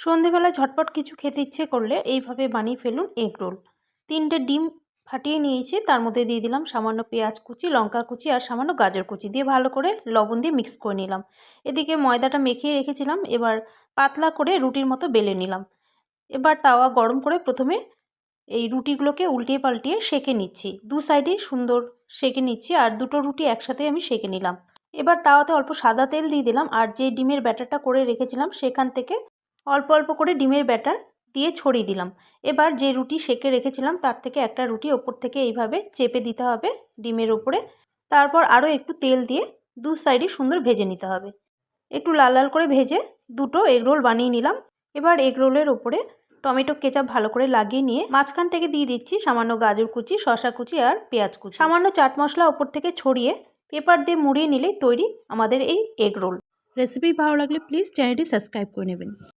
সন্ধেবেলায় ঝটপট কিছু খেতে ইচ্ছে করলে এইভাবে বানিয়ে ফেলুন এগ রোল। 3টে ডিম ফাটিয়ে নিয়েছি, তার মধ্যে দিয়ে দিলাম সামান্য পেঁয়াজ কুচি, লঙ্কা কুচি আর সামান্য গাজর কুচি দিয়ে ভালো করে লবণ দিয়ে মিক্স করে নিলাম। এদিকে ময়দাটা মেখে রেখেছিলাম, এবার পাতলা করে রুটির মতো বেলে নিলাম। এবার তাওয়া গরম করে প্রথমে এই রুটিগুলোকে উল্টিয়ে পাল্টিয়ে সেঁকে নিচ্ছি। দু সাইডেই সুন্দর সেঁকে নিচ্ছি, আর দুটো রুটি একসাথে আমি সেঁকে নিলাম। এবার তাওয়াতে অল্প সাদা তেল দিয়ে দিলাম, আর যে ডিমের ব্যাটারটা করে রেখেছিলাম সেখান থেকে অল্প অল্প করে ডিমের ব্যাটার দিয়ে ছড়িয়ে দিলাম। এবার যে রুটি সেঁকে রেখেছিলাম তার থেকে একটা রুটি ওপর থেকে এইভাবে চেপে দিতে হবে ডিমের ওপরে। তারপর আরও একটু তেল দিয়ে দু সাইডে সুন্দর ভেজে নিতে হবে। একটু লাল লাল করে ভেজে দুটো এগরোল বানিয়ে নিলাম। এবার এগরোলের ওপরে টমেটো কেচাপ ভালো করে লাগিয়ে নিয়ে মাঝখান থেকে দিয়ে দিচ্ছি সামান্য গাজর কুচি, শসা কুচি আর পেঁয়াজ কুচি। সামান্য চাট মশলা ওপর থেকে ছড়িয়ে পেপার দিয়ে মুড়িয়ে নিলেই তৈরি আমাদের এই এগরোল। রেসিপি ভালো লাগলে প্লিজ চ্যানেলটি সাবস্ক্রাইব করে নেবেন।